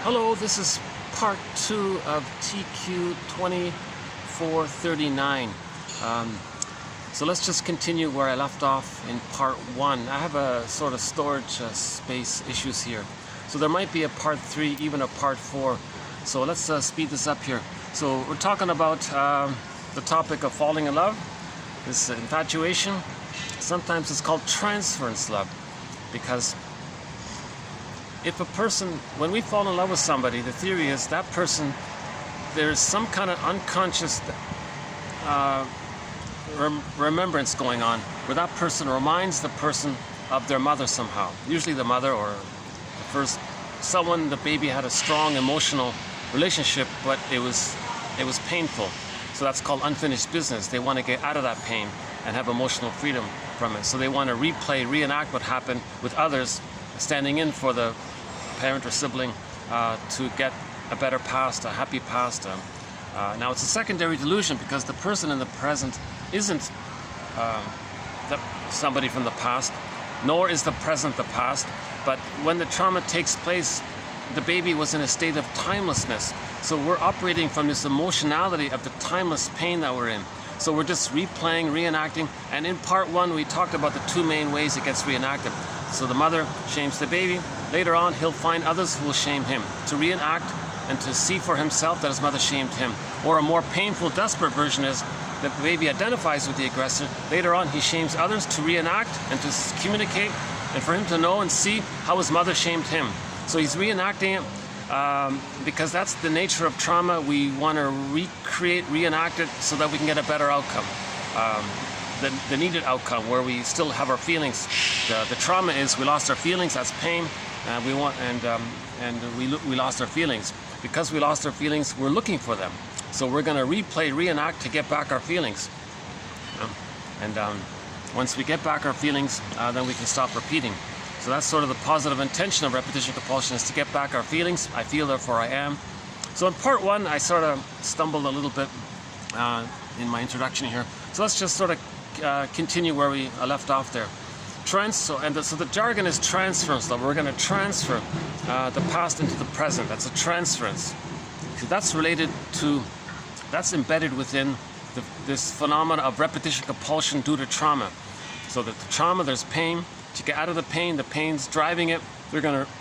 Hello, this is part 2 of TQ 2439. So let's just continue where I left off in part 1. I have a sort of storage space issues here. So there might be a part 3, even a part 4. So let's speed this up here. So we're talking about the topic of falling in love, this infatuation. Sometimes it's called transference love, because if a person, when we fall in love with somebody, the theory is that person, there's some kind of unconscious remembrance going on where that person reminds the person of their mother somehow. Usually the mother or the first someone, the baby had a strong emotional relationship, but it was painful. So that's called unfinished business. They want to get out of that pain and have emotional freedom from it. So they want to replay, reenact what happened with others, standing in for the parent or sibling to get a better past, a happy past. Now it's a secondary delusion because the person in the present isn't somebody from the past, nor is the present the past. But when the trauma takes place, the baby was in a state of timelessness. So we're operating from this emotionality of the timeless pain that we're in. So we're just replaying, reenacting. And in part 1, we talked about the 2 main ways it gets reenacted. So the mother shames the baby. Later on, he'll find others who will shame him, to reenact and to see for himself that his mother shamed him. Or a more painful, desperate version is that the baby identifies with the aggressor. Later on, he shames others to reenact and to communicate, and for him to know and see how his mother shamed him. So he's reenacting it because that's the nature of trauma. We want to recreate, reenact it so that we can get a better outcome. The needed outcome where we still have our feelings. The trauma is we lost our feelings, that's pain, we lost our feelings. Because we lost our feelings, we're looking for them. So we're going to replay, reenact to get back our feelings. Once we get back our feelings, then we can stop repeating. So that's sort of the positive intention of repetition compulsion, is to get back our feelings. I feel, therefore I am. So in part 1, I sort of stumbled a little bit in my introduction here. So let's just sort of continue where we left off there. So the jargon is transference love. We're going to transfer the past into the present. That's a transference. So that's related to, that's embedded within this phenomena of repetition compulsion due to trauma. So that the trauma, there's pain. To get out of the pain's driving it. They're going to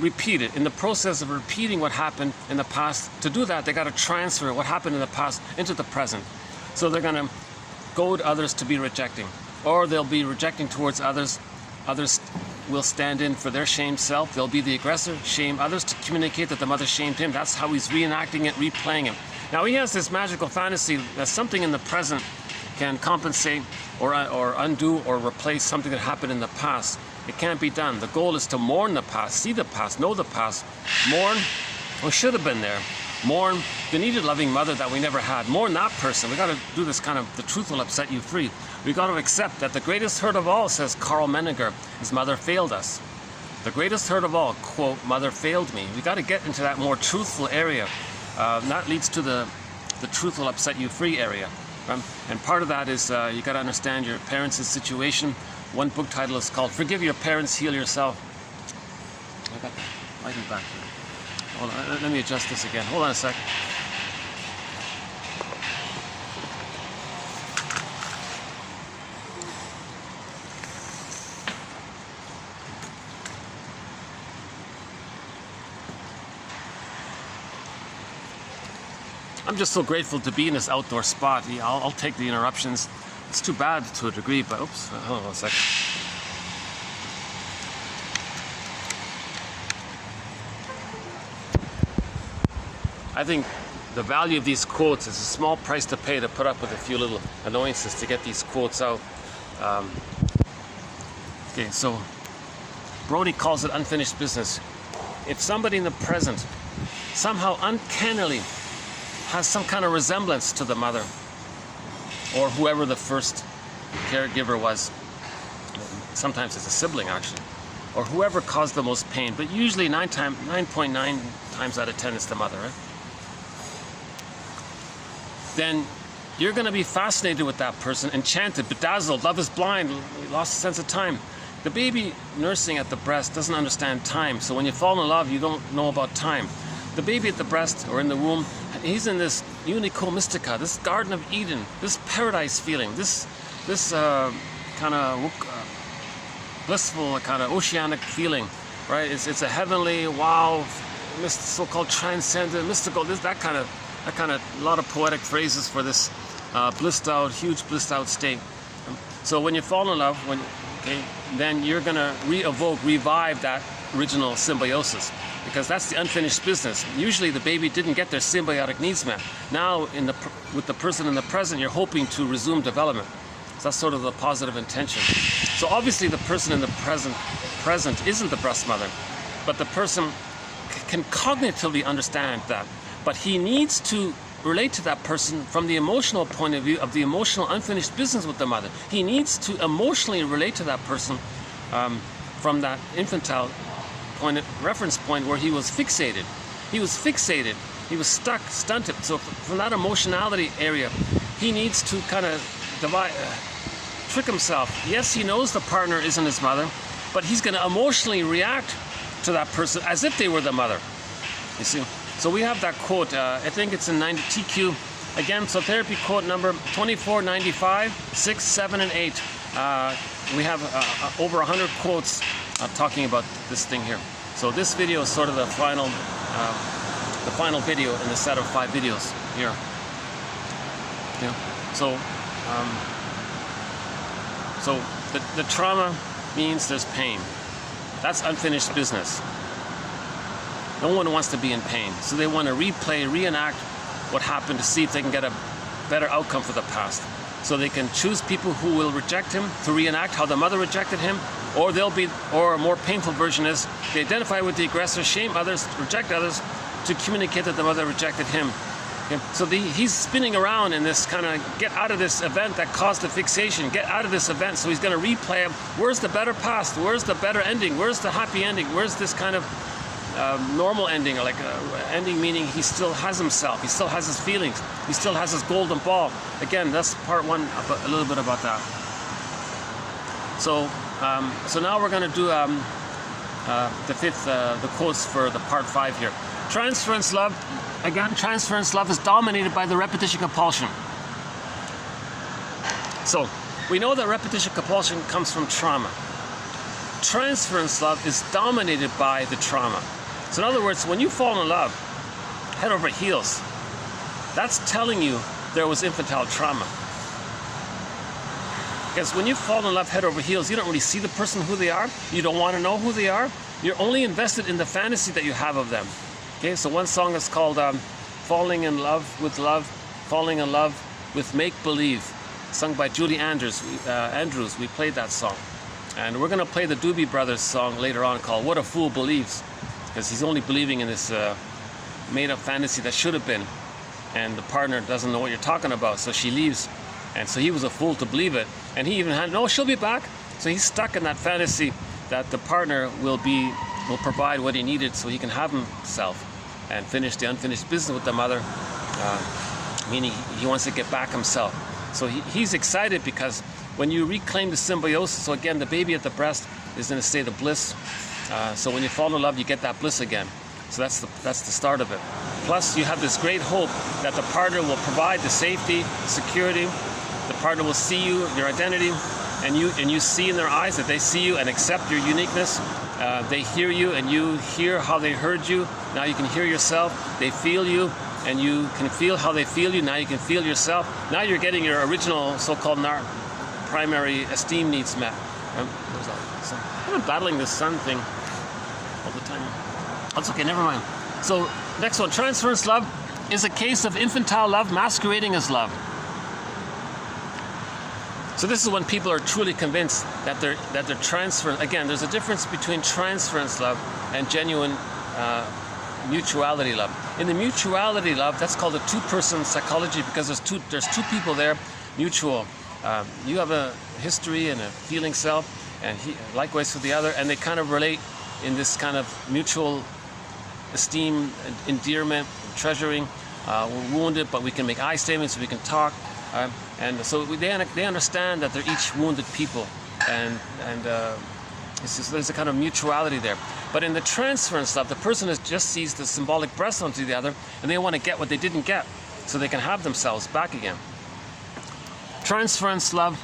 repeat it. In the process of repeating what happened in the past, to do that, they got to transfer what happened in the past into the present. So they're going to goad others to be rejecting, or they'll be rejecting towards others. Others will stand in for their shamed self. They'll be the aggressor, shame others to communicate that the mother shamed him. That's how he's reenacting it, replaying it. Now he has this magical fantasy that something in the present can compensate or undo or replace something that happened in the past. It can't be done. The goal is to mourn the past, see the past, know the past, mourn what should have been there. Mourn the needed loving mother that we never had. Mourn that person. We got to do this kind of, the truth will upset you free. We got to accept that the greatest hurt of all, says Carl Menninger, is mother failed us. The greatest hurt of all, quote, mother failed me. We got to get into that more truthful area. That leads to the truth will upset you free area. And part of that is you got to understand your parents' situation. One book title is called Forgive Your Parents, Heal Yourself. I got that lighting back there. Hold on, let me adjust this again. Hold on a sec. I'm just so grateful to be in this outdoor spot. I'll take the interruptions. It's too bad to a degree, but oops, hold on a second. I think the value of these quotes is a small price to pay to put up with a few little annoyances to get these quotes out. Okay, so Brody calls it unfinished business. If somebody in the present somehow uncannily has some kind of resemblance to the mother or whoever the first caregiver was, sometimes it's a sibling actually, or whoever caused the most pain, but usually 9.9 times out of 10 it's the mother, right? Then you're going to be fascinated with that person, enchanted, bedazzled, love is blind, lost a sense of time. The baby nursing at the breast doesn't understand time. So when you fall in love, you don't know about time. The baby at the breast or in the womb, he's in this unico mystica, this Garden of Eden, this paradise feeling, this kind of blissful, kind of oceanic feeling, right? It's a heavenly, wow, so-called transcendent, mystical, that kind of, a lot of poetic phrases for this blissed out, huge blissed out state. So when you fall in love, then you're gonna revive that original symbiosis, because that's the unfinished business. Usually the baby didn't get their symbiotic needs met. Now with the person in the present, you're hoping to resume development. So that's sort of the positive intention. So obviously the person in the present isn't the breast mother, but the person can cognitively understand that. But he needs to relate to that person from the emotional point of view of the emotional unfinished business with the mother. He needs to emotionally relate to that person from that infantile reference point where he was fixated. He was fixated. He was stuck, stunted. So from that emotionality area, he needs to kind of trick himself. Yes, he knows the partner isn't his mother, but he's going to emotionally react to that person as if they were the mother. You see? So we have that quote, I think it's in TQ, again, so therapy quote number 2495, 6, 7, and 8. We have over 100 quotes talking about this thing here. So this video is sort of the final video in the set of 5 videos here. Yeah. So the trauma means there's pain. That's unfinished business. No one wants to be in pain, so they want to reenact what happened to see if they can get a better outcome for the past. So they can choose people who will reject him to reenact how the mother rejected him, or a more painful version is they identify with the aggressor, shame others, reject others, to communicate that the mother rejected him. Okay? So he's spinning around in this kind of get out of this event that caused the fixation, get out of this event. So he's going to replay it. Where's the better past? Where's the better ending? Where's the happy ending? Where's this kind of normal ending, or like ending meaning he still has himself, he still has his feelings, he still has his golden ball. Again, that's part 1, a little bit about that. So now we're going to do the quotes for the part 5 here. Transference love. Again, transference love is dominated by the repetition compulsion. So we know that repetition compulsion comes from trauma. Transference love is dominated by the trauma. So in other words, when you fall in love, head over heels, that's telling you there was infantile trauma. Because when you fall in love head over heels, you don't really see the person who they are. You don't want to know who they are. You're only invested in the fantasy that you have of them. Okay, so one song is called Falling in Love with Love, Falling in Love with Make-Believe, sung by Julie Andrews. We played that song. And we're going to play the Doobie Brothers song later on called What a Fool Believes, because he's only believing in this made-up fantasy that should have been, and the partner doesn't know what you're talking about, so she leaves. And so he was a fool to believe it, and he even had, no, she'll be back. So he's stuck in that fantasy that the partner will provide what he needed so he can have himself and finish the unfinished business with the mother, meaning he wants to get back himself. So he's excited because when you reclaim the symbiosis, so again, the baby at the breast is in a state of bliss. So when you fall in love, you get that bliss again. So that's the start of it. Plus, you have this great hope that the partner will provide the safety, security. The partner will see you, your identity, and you see in their eyes that they see you and accept your uniqueness. They hear you, and you hear how they heard you. Now you can hear yourself. They feel you, and you can feel how they feel you. Now you can feel yourself. Now you're getting your original so-called primary esteem needs met. I've been battling this sun thing all the time. That's okay, never mind. So next one, transference love is a case of infantile love masquerading as love. So this is when people are truly convinced that they're transferring. Again, there's a difference between transference love and genuine mutuality love. In the mutuality love, that's called a two-person psychology, because there's two people there, mutual. You have a history and a feeling self, and likewise for the other, and they kind of relate in this kind of mutual esteem, endearment, treasuring. We're wounded, but we can make eye statements, we can talk. And so they understand that they're each wounded people, and So there's a kind of mutuality there. But in the transference love, the person just sees the symbolic breast onto the other, and they want to get what they didn't get, so they can have themselves back again. Transference love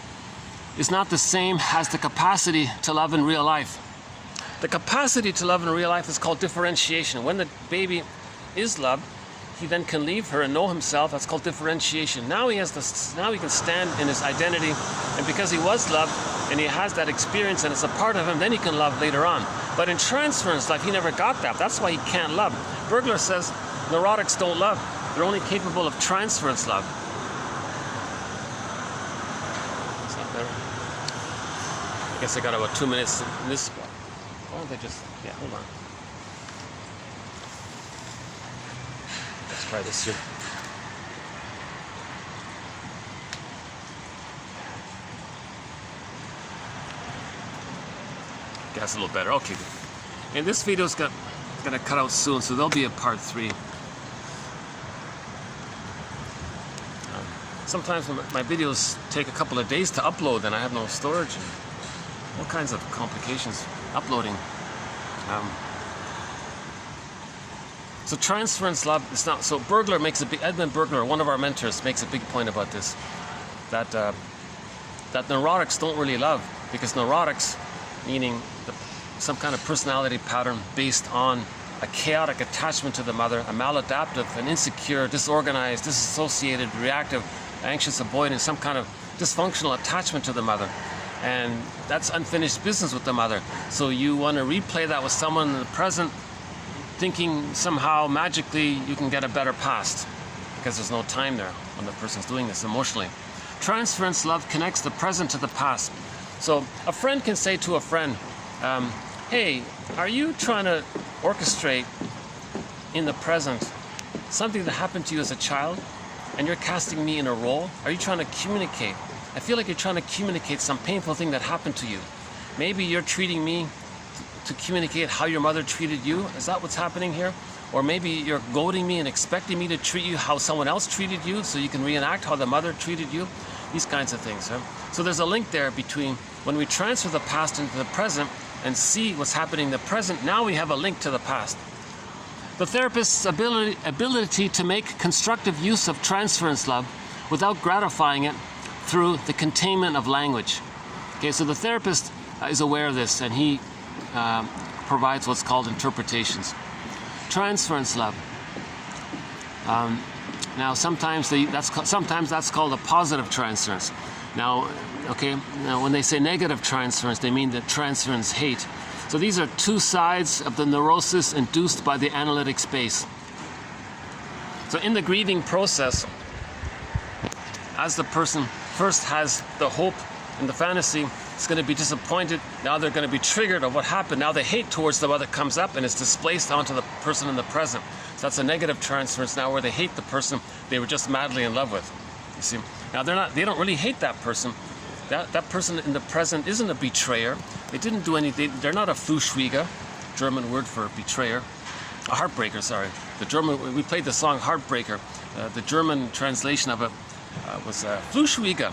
is not the same as the capacity to love in real life. The capacity to love in real life is called differentiation. When the baby is loved, he then can leave her and know himself. That's called differentiation. Now he can stand in his identity, and because he was loved and he has that experience and it's a part of him, then he can love later on. But in transference life, he never got that. That's why he can't love. Bergmann says neurotics don't love. They're only capable of transference love. Is that better? I guess I got about 2 minutes in this spot. Why don't they just, yeah, hold on. Let's try this here. That's a little better. Okay. And this video's gonna cut out soon, so there'll be a part 3. Sometimes my videos take a couple of days to upload, and I have no storage and all kinds of complications uploading. So transference love is not. So Bergmann makes a big. Edmund Bergmann, one of our mentors, makes a big point about this. That neurotics don't really love, because neurotics, meaning some kind of personality pattern based on a chaotic attachment to the mother, a maladaptive, an insecure, disorganized, disassociated, reactive, anxious, avoidant, some kind of dysfunctional attachment to the mother. And that's unfinished business with the mother. So you want to replay that with someone in the present, thinking somehow magically you can get a better past, because there's no time there when the person's doing this emotionally. Transference love connects the present to the past. So a friend can say to a friend, hey, are you trying to orchestrate in the present something that happened to you as a child, and you're casting me in a role? Are you trying to communicate? I feel like you're trying to communicate some painful thing that happened to you. Maybe you're treating me to communicate how your mother treated you. Is that what's happening here? Or maybe you're goading me and expecting me to treat you how someone else treated you, so you can reenact how the mother treated you. These kinds of things. Huh? So there's a link there between when we transfer the past into the present and see what's happening in the present. Now we have a link to the past. The therapist's ability to make constructive use of transference love without gratifying it through the containment of language. Okay, so the therapist is aware of this, and he provides what's called interpretations. Transference love. Now sometimes that's called a positive transference. Now, okay, now when they say negative transference, they mean the transference hate. So these are two sides of the neurosis induced by the analytic space. So in the grieving process, as the person first has the hope and the fantasy, it's going to be disappointed. Now they're going to be triggered of what happened. Now the hate towards the mother comes up and it's displaced onto the person in the present. So that's a negative transference now, where they hate the person they were just madly in love with. You see? Now they don't really hate that person. That person in the present isn't a betrayer. They didn't do anything. They're not a Fluschwieger, German word for betrayer. A heartbreaker, sorry. We played the song Heartbreaker. The German translation of it was Fluschwieger.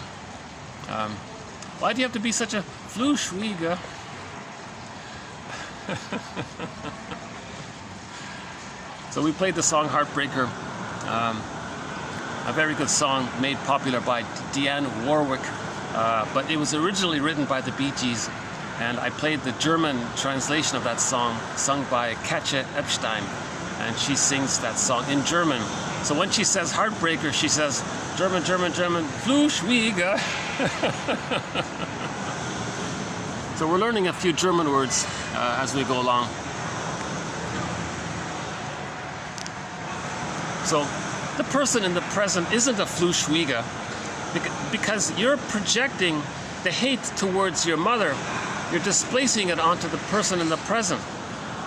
Why do you have to be such a Fluschwieger? So we played the song Heartbreaker, a very good song made popular by Dionne Warwick, but it was originally written by the Bee Gees, and I played the German translation of that song, sung by Katja Epstein, and she sings that song in German. So when she says Heartbreaker, she says German, Fluschwieger. So we're learning a few German words as we go along. So the person in the present isn't a Fluschwieger, because you're projecting the hate towards your mother. You're displacing it onto the person in the present.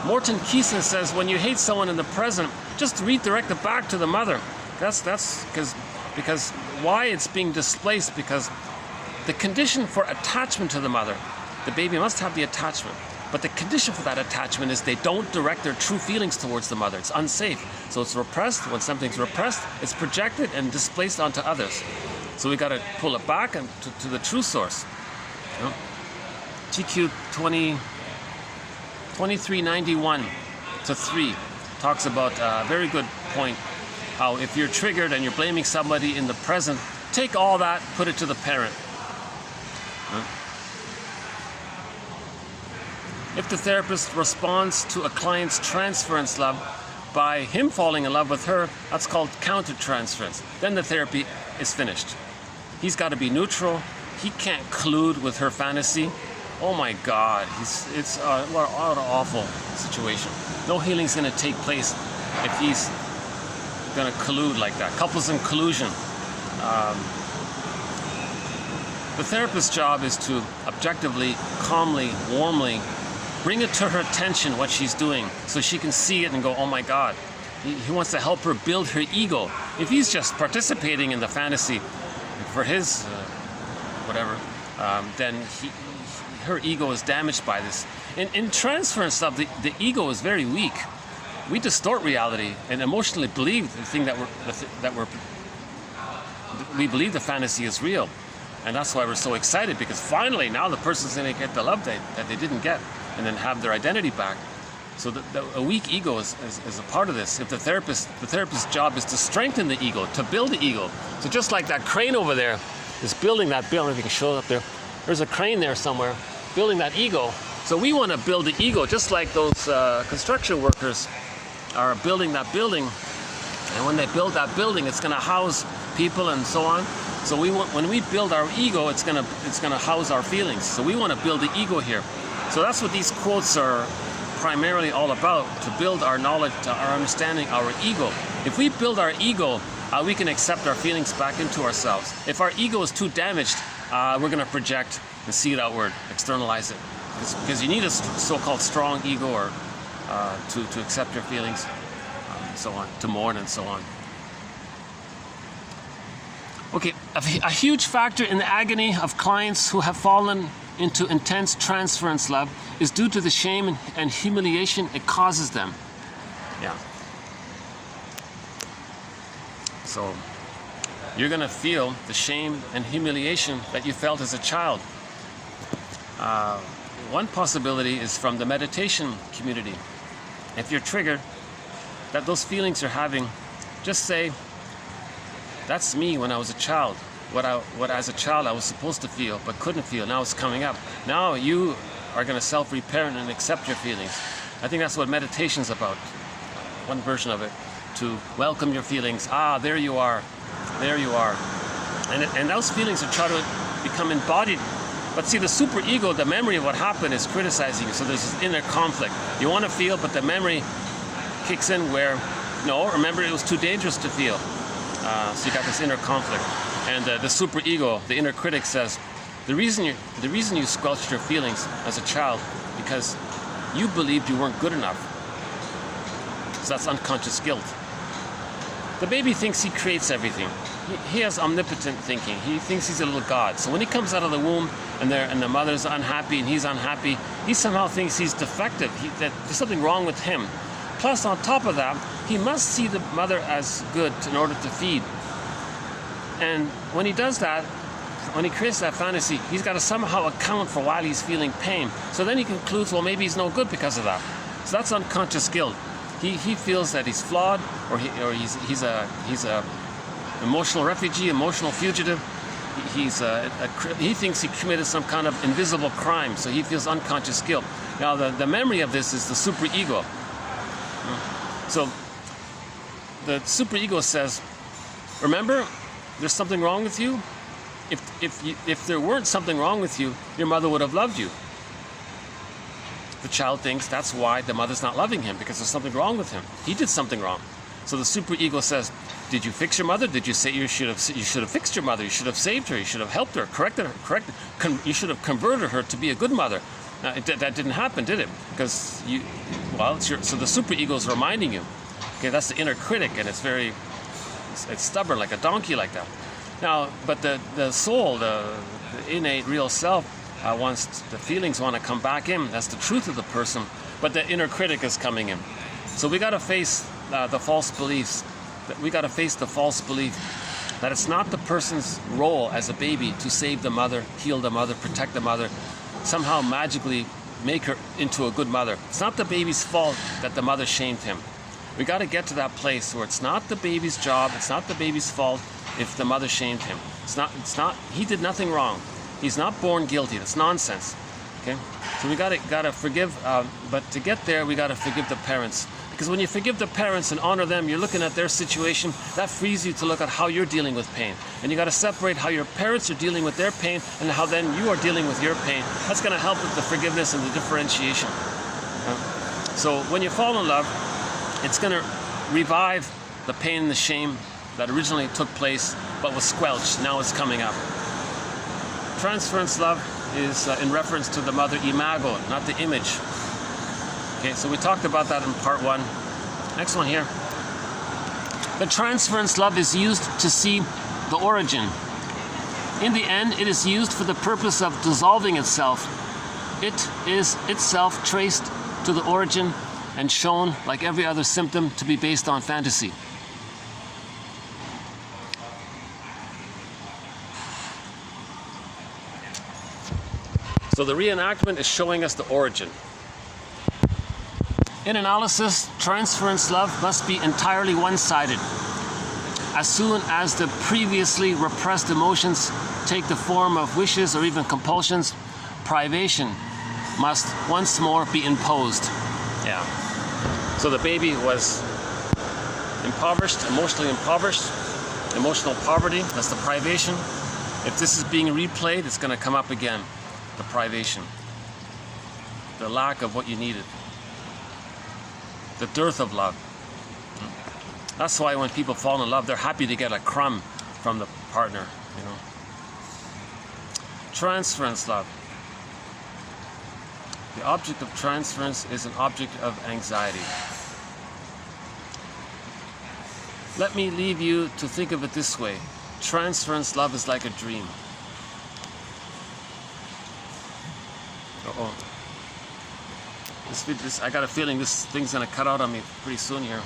Morton Keeson says when you hate someone in the present, just redirect it back to the mother. That's because why it's being displaced, because the condition for attachment to the mother, the baby must have the attachment. But the condition for that attachment is they don't direct their true feelings towards the mother. It's unsafe. So it's repressed. When something's repressed, it's projected and displaced onto others. So we got to pull it back and to the true source. You know? TQ 20, 2391 to 3 talks about a very good point, how if you're triggered and you're blaming somebody in the present, take all that, put it to the parent. If the therapist responds to a client's transference love by him falling in love with her, that's called countertransference. Then the therapy is finished. He's got to be neutral. He can't collude with her fantasy. Oh my God, what an awful situation. No healing's going to take place if he's going to collude like that. Couples in collusion. The therapist's job is to objectively, calmly, warmly bring it to her attention what she's doing so she can see it and go, oh my God. He wants to help her build her ego. If he's just participating in the fantasy for his whatever, then her ego is damaged by this. In transference love, the ego is very weak. We distort reality and emotionally believe the thing we believe the fantasy is real. And that's why we're so excited, because finally now the person's going to get the love that they didn't get and then have their identity back. So a weak ego is a part of this. If the therapist's job is to strengthen the ego, to build the ego. So just like that crane over there is building that building, if you can show it up there. There's a crane there somewhere building that ego. So we want to build the ego just like those construction workers are building that building. And when they build that building, it's going to house people and so on. So when we build our ego, it's gonna house our feelings. So we want to build the ego here. So that's what these quotes are primarily all about, to build our knowledge, our understanding, our ego. If we build our ego, we can accept our feelings back into ourselves. If our ego is too damaged, we're going to project and see it outward, externalize it. Because you need a so-called strong ego or to accept your feelings, so on, to mourn and so on. Okay, a huge factor in the agony of clients who have fallen into intense transference love is due to the shame and humiliation it causes them. Yeah. So you're going to feel the shame and humiliation that you felt as a child. One possibility is from the meditation community. If you're triggered, that those feelings you're having, just say, that's me when I was a child. What as a child I was supposed to feel but couldn't feel. Now it's coming up. Now you are going to self-reparent and accept your feelings. I think that's what meditation's about. One version of it. To welcome your feelings. Ah, there you are. There you are. And those feelings are trying to become embodied. But see, the superego, the memory of what happened, is criticizing you. So there's this inner conflict. You want to feel, but the memory kicks in where, no, remember it was too dangerous to feel. So you got this inner conflict. And the superego, the inner critic, says, the reason you squelched your feelings as a child, because you believed you weren't good enough. So that's unconscious guilt. The baby thinks he creates everything. He has omnipotent thinking. He thinks he's a little god. So when he comes out of the womb and the mother's unhappy and he's unhappy, he somehow thinks he's defective, that there's something wrong with him. Plus, on top of that, he must see the mother as good in order to feed. And when he does that, when he creates that fantasy, he's got to somehow account for why he's feeling pain. So then he concludes, well, maybe he's no good because of that. So that's unconscious guilt. He feels that he's flawed, or he's a emotional refugee, emotional fugitive. He thinks he committed some kind of invisible crime, so he feels unconscious guilt. Now the memory of this is the superego. So the superego says, remember, there's something wrong with you. If there weren't something wrong with you, your mother would have loved you. The child thinks that's why the mother's not loving him, because there's something wrong with him. He did something wrong. So the superego says, did you fix your mother? Did you say you should have fixed your mother? You should have saved her. You should have helped her, corrected her, you should have converted her to be a good mother. That didn't happen, did it? Because so the superego is reminding you. Okay, that's the inner critic, and it's stubborn, like a donkey, like that. Now, but the soul, the innate real self, the feelings want to come back in. That's the truth of the person, but the inner critic is coming in. So we got to face the false beliefs. We got to face the false belief that it's not the person's role as a baby to save the mother, heal the mother, protect the mother, somehow magically make her into a good mother. It's not the baby's fault that the mother shamed him. We got to get to that place where it's not the baby's job, it's not the baby's fault if the mother shamed him. It's not, he did nothing wrong. He's not born guilty. That's nonsense. Okay? So we gotta forgive, but to get there, we gotta forgive the parents. Because when you forgive the parents and honor them, you're looking at their situation, that frees you to look at how you're dealing with pain. And you gotta separate how your parents are dealing with their pain and how then you are dealing with your pain. That's gonna help with the forgiveness and the differentiation. So when you fall in love, it's gonna revive the pain and the shame that originally took place but was squelched. Now it's coming up. Transference love is in reference to the mother imago, not the image. Okay, so we talked about that in part 1. Next one here. The transference love is used to see the origin. In the end, it is used for the purpose of dissolving itself. It is itself traced to the origin and shown, like every other symptom, to be based on fantasy. So the reenactment is showing us the origin. In analysis, transference love must be entirely one-sided. As soon as the previously repressed emotions take the form of wishes or even compulsions, privation must once more be imposed. Yeah. So the baby was impoverished, emotional poverty, that's the privation. If this is being replayed, it's going to come up again. The privation, the lack of what you needed, the dearth of love. That's why when people fall in love, they're happy to get a crumb from the partner, you know. Transference love. The object of transference is an object of anxiety. Let me leave you to think of it this way. Transference love is like a dream. Uh-oh. I got a feeling this thing's going to cut out on me pretty soon here.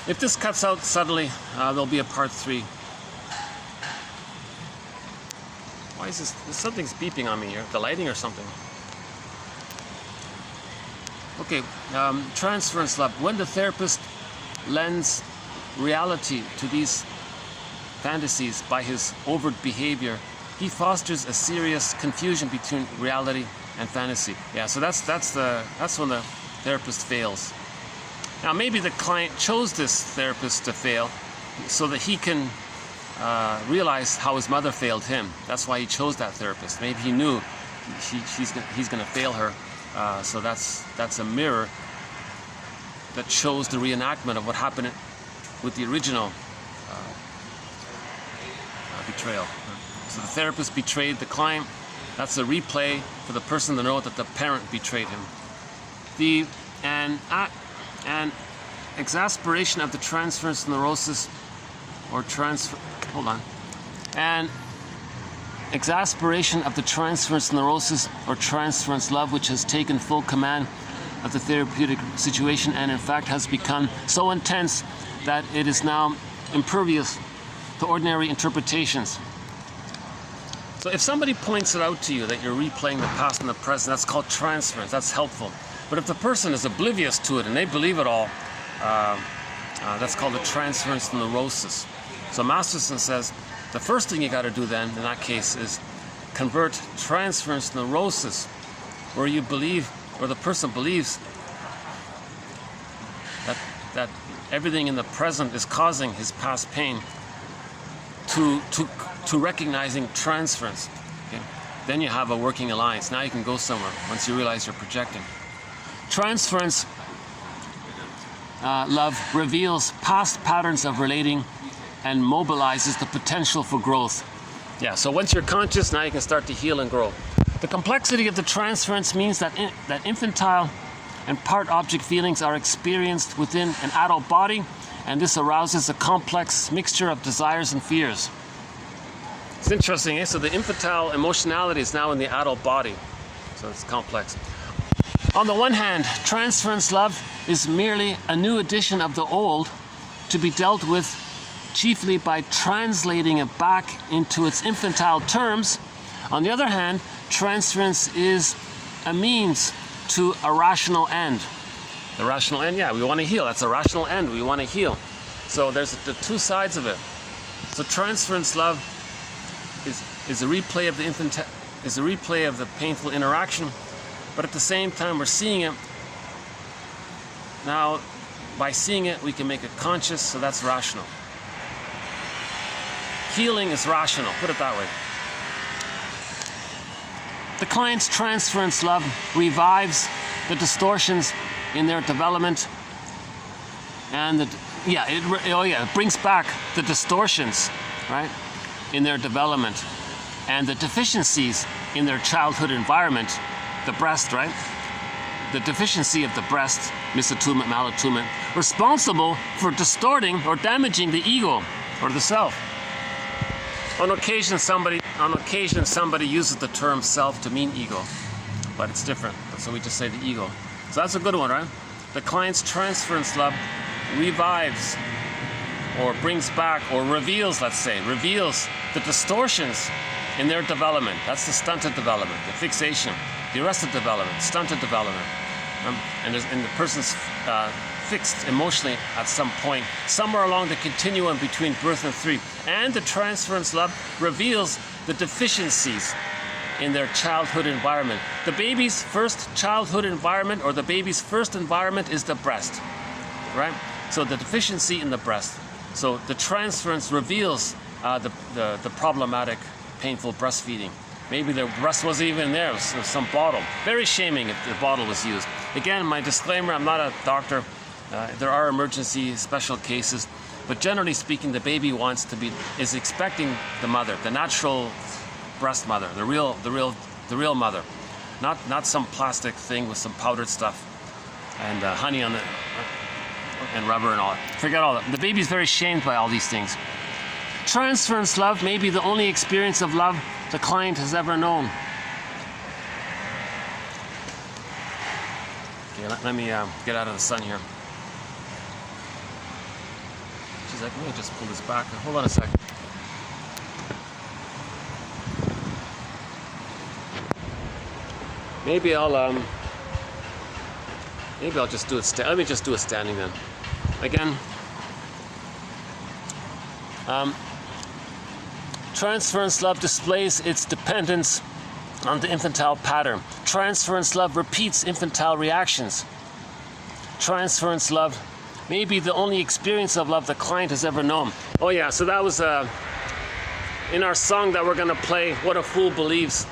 If this cuts out suddenly, there'll be a part 3. Why is this? Something's beeping on me here. The lighting or something. Okay, transference love. When the therapist lends reality to these fantasies by his overt behavior, he fosters a serious confusion between reality and fantasy. Yeah, so that's when the therapist fails. Now maybe the client chose this therapist to fail so that he can realize how his mother failed him. That's why he chose that therapist. Maybe he knew he's going to fail her. So that's a mirror that shows the reenactment of what happened with the original betrayal. So the therapist betrayed the client. That's a replay for the person to know that the parent betrayed him. And exasperation of the transference neurosis or and exasperation of the transference neurosis or transference love, which has taken full command of the therapeutic situation and in fact has become so intense that it is now impervious to ordinary interpretations. So if somebody points it out to you that you're replaying the past and the present, that's called transference. That's helpful. But if the person is oblivious to it and they believe it all, that's called a transference neurosis. So Masterson says the first thing you got to do then, in that case, is convert transference neurosis, where the person believes that everything in the present is causing his past pain, to recognizing transference. Okay? Then you have a working alliance. Now you can go somewhere once you realize you're projecting. Transference love reveals past patterns of relating and mobilizes the potential for growth. Yeah, so once you're conscious, now you can start to heal and grow. The complexity of the transference means that infantile and part object feelings are experienced within an adult body, and this arouses a complex mixture of desires and fears. It's interesting, eh? So the infantile emotionality is now in the adult body, so it's complex. On the one hand, transference love is merely a new edition of the old to be dealt with chiefly by translating it back into its infantile terms. On the other hand, transference is a means to a rational end. The rational end, yeah, we want to heal. That's a rational end. We want to heal. So there's the two sides of it. So transference love is a replay of the painful interaction, but at the same time we're seeing it. Now, by seeing it, we can make it conscious, so that's rational. Healing is rational, put it that way. The client's transference love revives the distortions in their development, and it brings back the distortions, right, in their development, and the deficiencies in their childhood environment, the breast, right? The deficiency of the breast, misattunement, malattunement, responsible for distorting or damaging the ego or the self. On occasion, somebody uses the term self to mean ego, but it's different. So we just say the ego. So that's a good one, right? The client's transference love revives or brings back or reveals, reveals the distortions in their development. That's the stunted development, the fixation, the arrested development, stunted development. And the person's fixed emotionally at some point, somewhere along the continuum between birth and 3. And the transference love reveals the deficiencies in their childhood environment. The baby's first childhood environment, or the baby's first environment, is the breast, right? So the deficiency in the breast. So the transference reveals the problematic, painful breastfeeding. Maybe the breast wasn't even there, it was some bottle. Very shaming if the bottle was used. Again, my disclaimer, I'm not a doctor. There are emergency special cases, but generally speaking, the baby is expecting the mother, the natural breast mother, the real mother, not some plastic thing with some powdered stuff and honey on it and rubber and all that. Forget all that. The baby's very shamed by all these things. Transference love may be the only experience of love the client has ever known. Okay, let me get out of the sun here. She's like, let me just pull this back. Hold on a second. Maybe I'll just do it. Let me just do it standing then. Again. Transference love displays its dependence on the infantile pattern. Transference love repeats infantile reactions. Transference love may be the only experience of love the client has ever known. Oh yeah, so that was in our song that we're going to play, What a Fool Believes.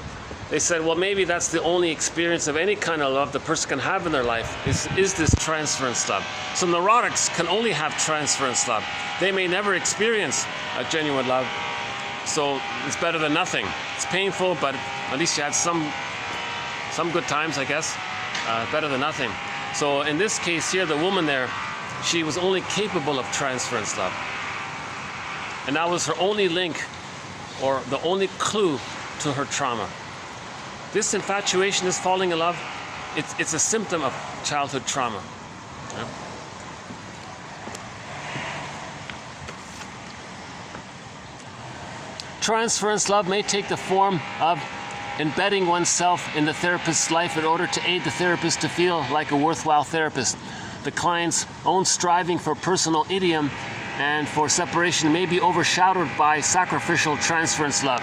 They said, well, maybe that's the only experience of any kind of love the person can have in their life, is this transference love. So neurotics can only have transference love. They may never experience a genuine love. So it's better than nothing. It's painful, but at least you had some good times, I guess. Better than nothing. So in this case here, the woman there, she was only capable of transference love. And that was her only link, or the only clue to her trauma. This infatuation, this falling in love, it's a symptom of childhood trauma. Yeah? Transference love may take the form of embedding oneself in the therapist's life in order to aid the therapist to feel like a worthwhile therapist. The client's own striving for personal idiom and for separation may be overshadowed by sacrificial transference love.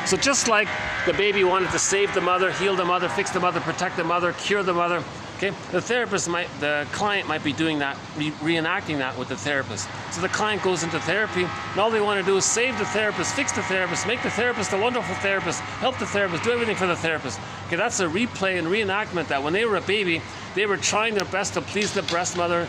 So just like the baby wanted to save the mother, heal the mother, fix the mother, protect the mother, cure the mother, okay, the client might be doing that, reenacting that with the therapist. So the client goes into therapy, and all they want to do is save the therapist, fix the therapist, make the therapist a wonderful therapist, help the therapist, do everything for the therapist. Okay, that's a replay and reenactment that when they were a baby, they were trying their best to please the breast mother,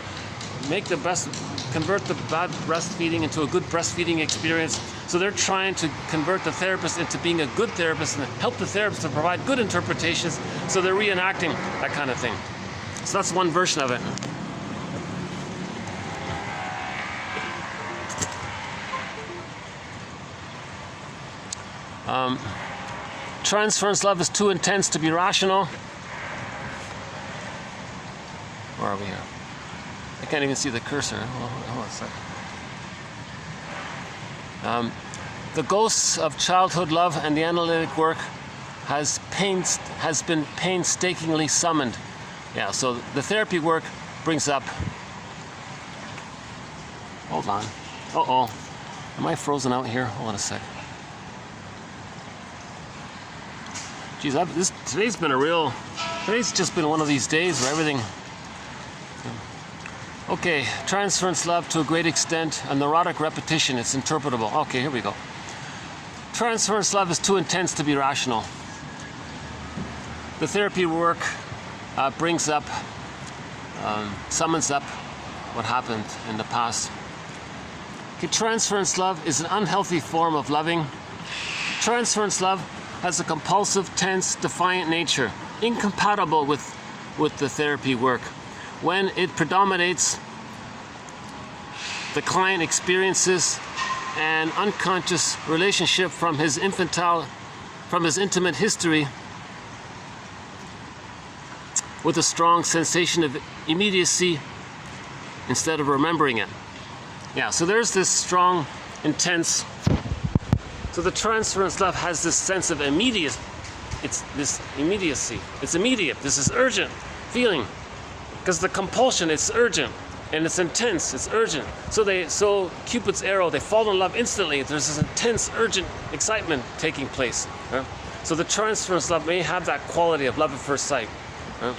convert the bad breastfeeding into a good breastfeeding experience. So they're trying to convert the therapist into being a good therapist and help the therapist to provide good interpretations. So they're reenacting that kind of thing. So that's one version of it. Transference love is too intense to be rational. Where are we here? I can't even see the cursor. Hold on a second. The ghosts of childhood love and the analytic work has been painstakingly summoned. Yeah, so the therapy work brings up, hold on, uh-oh, am I frozen out here? Hold on a sec. Geez, today's just been one of these days where everything. Okay, transference love to a great extent, a neurotic repetition, it's interpretable. Okay, here we go. Transference love is too intense to be rational. The therapy work brings up, summons up what happened in the past. Okay, transference love is an unhealthy form of loving. Transference love has a compulsive, tense, defiant nature, incompatible with the therapy work. When it predominates, the client experiences an unconscious relationship from his intimate history with a strong sensation of immediacy instead of remembering it. Yeah, so there's this strong, intense. So the transference love has this sense of immediate. It's this immediacy. It's immediate. This is urgent feeling. Because the compulsion, it's urgent and it's intense. It's urgent. So Cupid's arrow, they fall in love instantly. There's this intense, urgent excitement taking place. Right? So the transference love may have that quality of love at first sight. Right?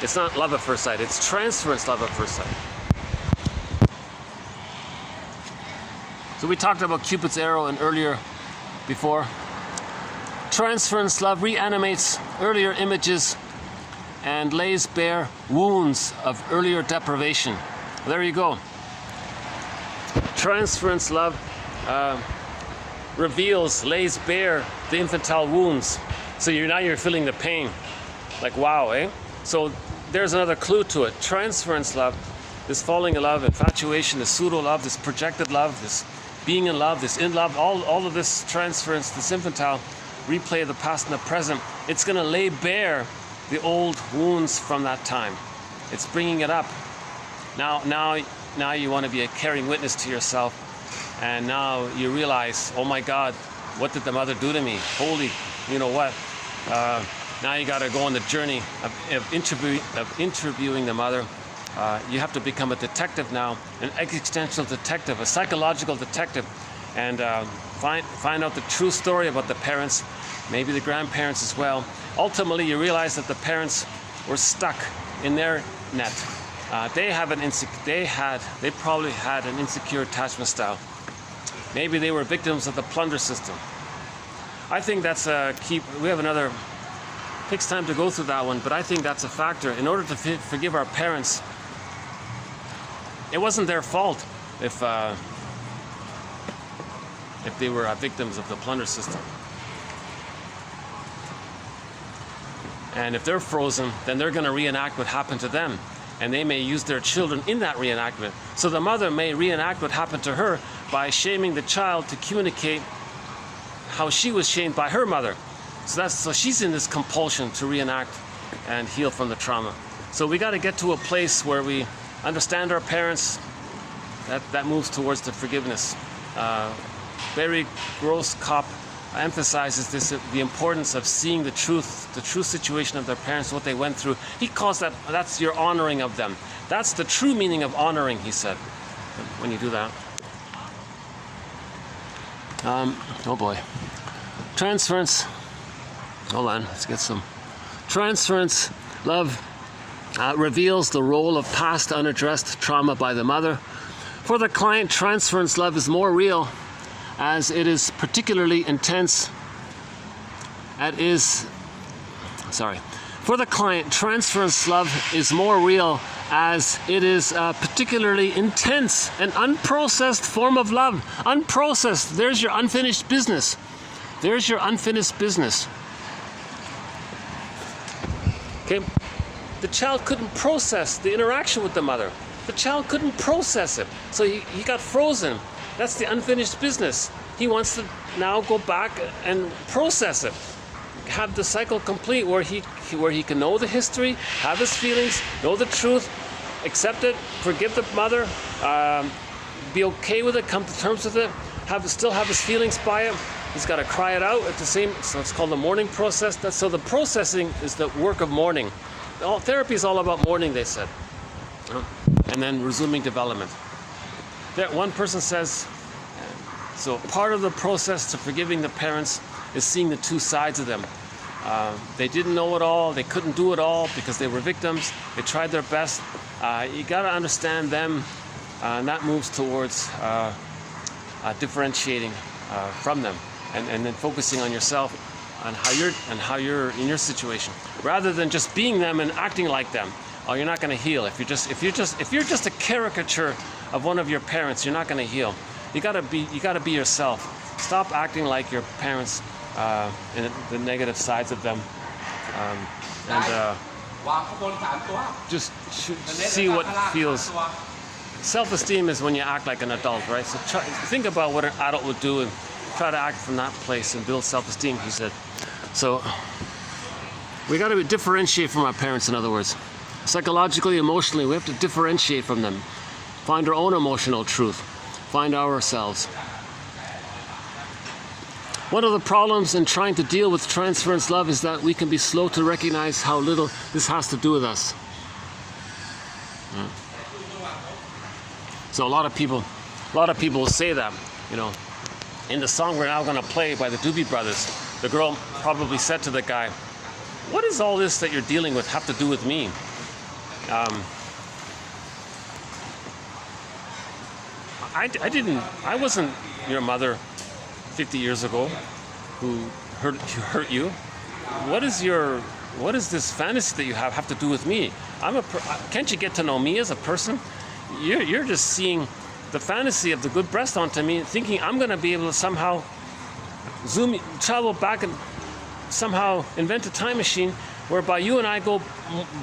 It's not love at first sight. It's transference love at first sight. So we talked about Cupid's arrow before. Transference love reanimates earlier images and lays bare wounds of earlier deprivation. There you go. Transference love lays bare the infantile wounds. So now you're feeling the pain. Like, wow, eh? So there's another clue to it. Transference love, this falling in love, infatuation, this pseudo-love, this projected love, this being in love, this in love, all of this transference, this infantile replay of the past and the present, it's going to lay bare the old wounds from that time. It's bringing it up. Now you want to be a caring witness to yourself, and now you realize, oh my God, what did the mother do to me? Holy, you know what? Now you got to go on the journey of interviewing the mother. You have to become a detective now, an existential detective, a psychological detective, and find out the true story about the parents, maybe the grandparents as well. Ultimately, you realize that the parents were stuck in their net. They probably had an insecure attachment style. Maybe they were victims of the plunder system. I think that's a key. We have another. Takes time to go through that one, but I think that's a factor. In order to forgive our parents, it wasn't their fault if they were victims of the plunder system. And if they're frozen, then they're going to reenact what happened to them. And they may use their children in that reenactment. So the mother may reenact what happened to her by shaming the child to communicate how she was shamed by her mother. So she's in this compulsion to reenact and heal from the trauma. So we got to get to a place where we understand our parents. That moves towards the forgiveness. Barry Grosskopf emphasizes the importance of seeing the true situation of their parents, what they went through. He calls that's your honoring of them. That's the true meaning of honoring, he said, when you do that. Oh boy. Transference. Hold on, let's get some. Transference love reveals the role of past unaddressed trauma by the mother. For the client, transference love is more real as it is particularly intense. For the client, transference love is more real as it is a particularly intense and unprocessed form of love. Unprocessed, there's your unfinished business. There's your unfinished business. Okay, the child couldn't process the interaction with the mother. The child couldn't process it, so he got frozen. That's the unfinished business. He wants to now go back and process it, have the cycle complete where he can know the history, have his feelings, know the truth, accept it, forgive the mother, be okay with it, come to terms with it, still have his feelings by it, He's got to cry it out at the same, so it's called the mourning process. So the processing is the work of mourning. Therapy is all about mourning, they said. And then resuming development. One person says, so part of the process to forgiving the parents is seeing the two sides of them. They didn't know it all, they couldn't do it all because they were victims, they tried their best. You got to understand them, and that moves towards differentiating from them, and then focusing on yourself, on how you're in your situation, rather than just being them and acting like them. Oh, you're not going to heal if you're just a caricature of one of your parents. You're not going to heal. You got to be yourself. Stop acting like your parents, and the negative sides of them, and just see what feels. Self-esteem is when you act like an adult, right? So think about what an adult would do and try to act from that place and build self-esteem, he said. So we got to differentiate from our parents, in other words. Psychologically, emotionally, we have to differentiate from them. Find our own emotional truth. Find ourselves. One of the problems in trying to deal with transference love is that we can be slow to recognize how little this has to do with us. So a lot of people will say that, you know. In the song we're now going to play by the Doobie Brothers, the girl probably said to the guy, "What does all this that you're dealing with have to do with me?" I wasn't your mother 50 years ago who hurt you. What is this fantasy that you have to do with me? Can't you get to know me as a person? You're just seeing the fantasy of the good breast onto me, thinking I'm going to be able to somehow travel back and somehow invent a time machine whereby you and I go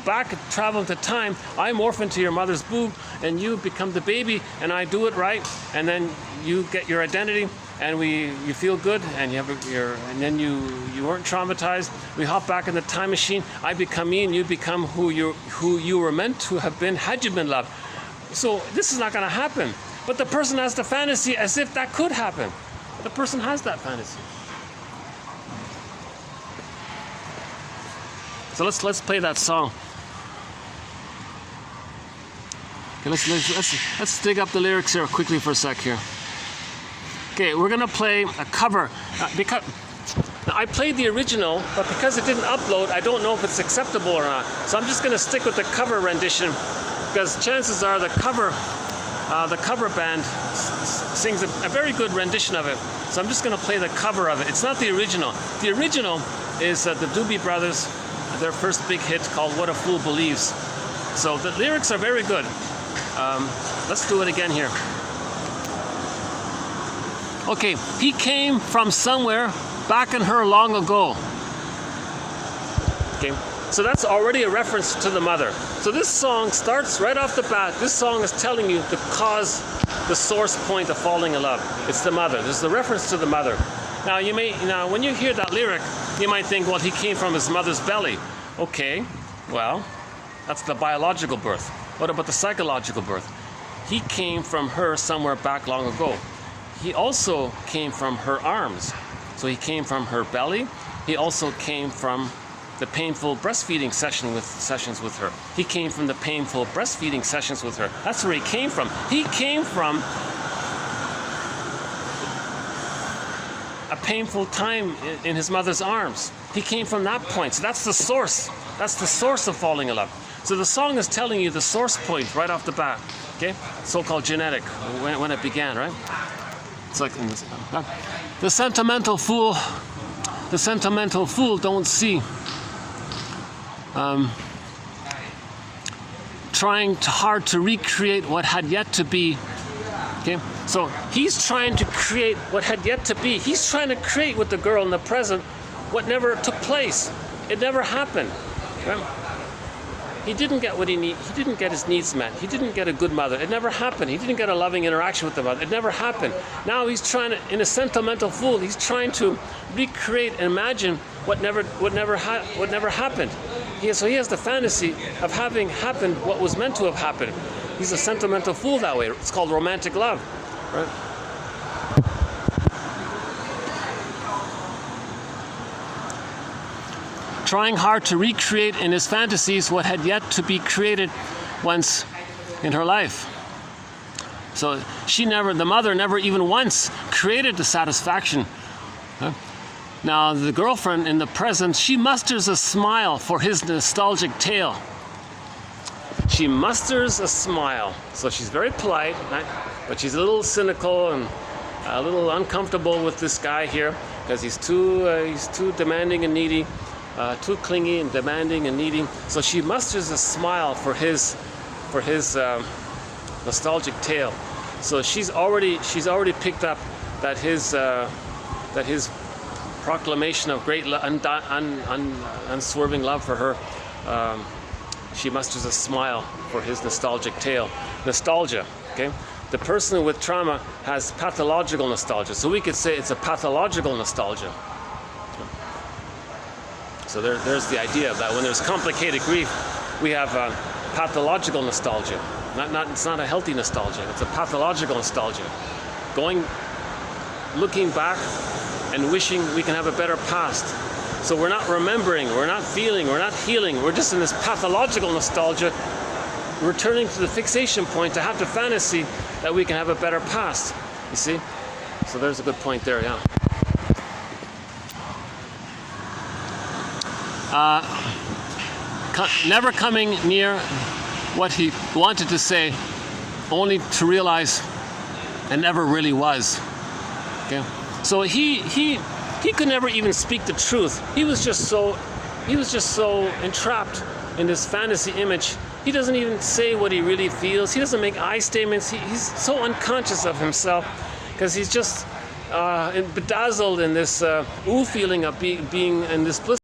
back, travel into time, I morph into your mother's boob, and you become the baby, and I do it right, and then you get your identity, and you feel good, and and then you weren't traumatized. We hop back in the time machine. I become me, and you become who you were meant to have been had you been loved. So this is not going to happen. But the person has the fantasy as if that could happen. The person has that fantasy. So let's play that song. Okay, let's dig up the lyrics here quickly for a sec here. Okay, we're gonna play a cover because now I played the original, but because it didn't upload, I don't know if it's acceptable or not. So I'm just gonna stick with the cover rendition because chances are the cover band sings a very good rendition of it. So I'm just gonna play the cover of it. It's not the original. The original is the Doobie Brothers, their first big hit called "What a Fool Believes." So the lyrics are very good. Let's do it again here. Okay, he came from somewhere back in her long ago. Okay, so that's already a reference to the mother. So this song starts right off the bat. This song is telling you the cause, the source point of falling in love. It's the mother. This is the reference to the mother. Now when you hear that lyric, you might think, well, he came from his mother's belly. Okay, well, that's the biological birth. What about the psychological birth? He came from her somewhere back long ago. He also came from her arms. So he came from her belly. He also came from the painful breastfeeding sessions with her. He came from the painful breastfeeding sessions with her. That's where he came from. He came from a painful time in his mother's arms. He came from that point. So that's the source. That's the source of falling in love. So the song is telling you the source point right off the bat. Okay? So-called genetic, when it began, right? It's like in this, the sentimental fool don't see. Trying hard to recreate what had yet to be. Okay, so he's trying to create what had yet to be. He's trying to create with the girl in the present what never took place. It never happened. Right? He didn't get what he needed. He didn't get his needs met. He didn't get a good mother. It never happened. He didn't get a loving interaction with the mother. It never happened. Now he's trying to, in a sentimental fool, he's trying to recreate and imagine what never happened. So he has the fantasy of having happened what was meant to have happened. He's a sentimental fool that way. It's called romantic love, right? trying hard to recreate in his fantasies what had yet to be created once in her life. So the mother never even once created the satisfaction. Now the girlfriend in the present, she musters a smile for his nostalgic tale. She musters a smile. So she's very polite, right? But she's a little cynical and a little uncomfortable with this guy here because he's too demanding and needy, too clingy and demanding and needy. So she musters a smile for his nostalgic tale. So she's already picked up that his proclamation of great unswerving love for her. She musters a smile for his nostalgic tale. Nostalgia, okay? The person with trauma has pathological nostalgia. So we could say it's a pathological nostalgia. So there's the idea of that. When there's complicated grief, we have pathological nostalgia. It's not a healthy nostalgia. It's a pathological nostalgia. Looking back and wishing we can have a better past. So we're not remembering, we're not feeling, we're not healing. We're just in this pathological nostalgia, returning to the fixation point to have the fantasy that we can have a better past. You see? So there's a good point there, yeah. Never coming near what he wanted to say, only to realize it never really was. Okay? So he could never even speak the truth. He was just so entrapped in this fantasy image. He doesn't even say what he really feels. He doesn't make I statements. He's so unconscious of himself because he's just bedazzled in this feeling of being in this bliss.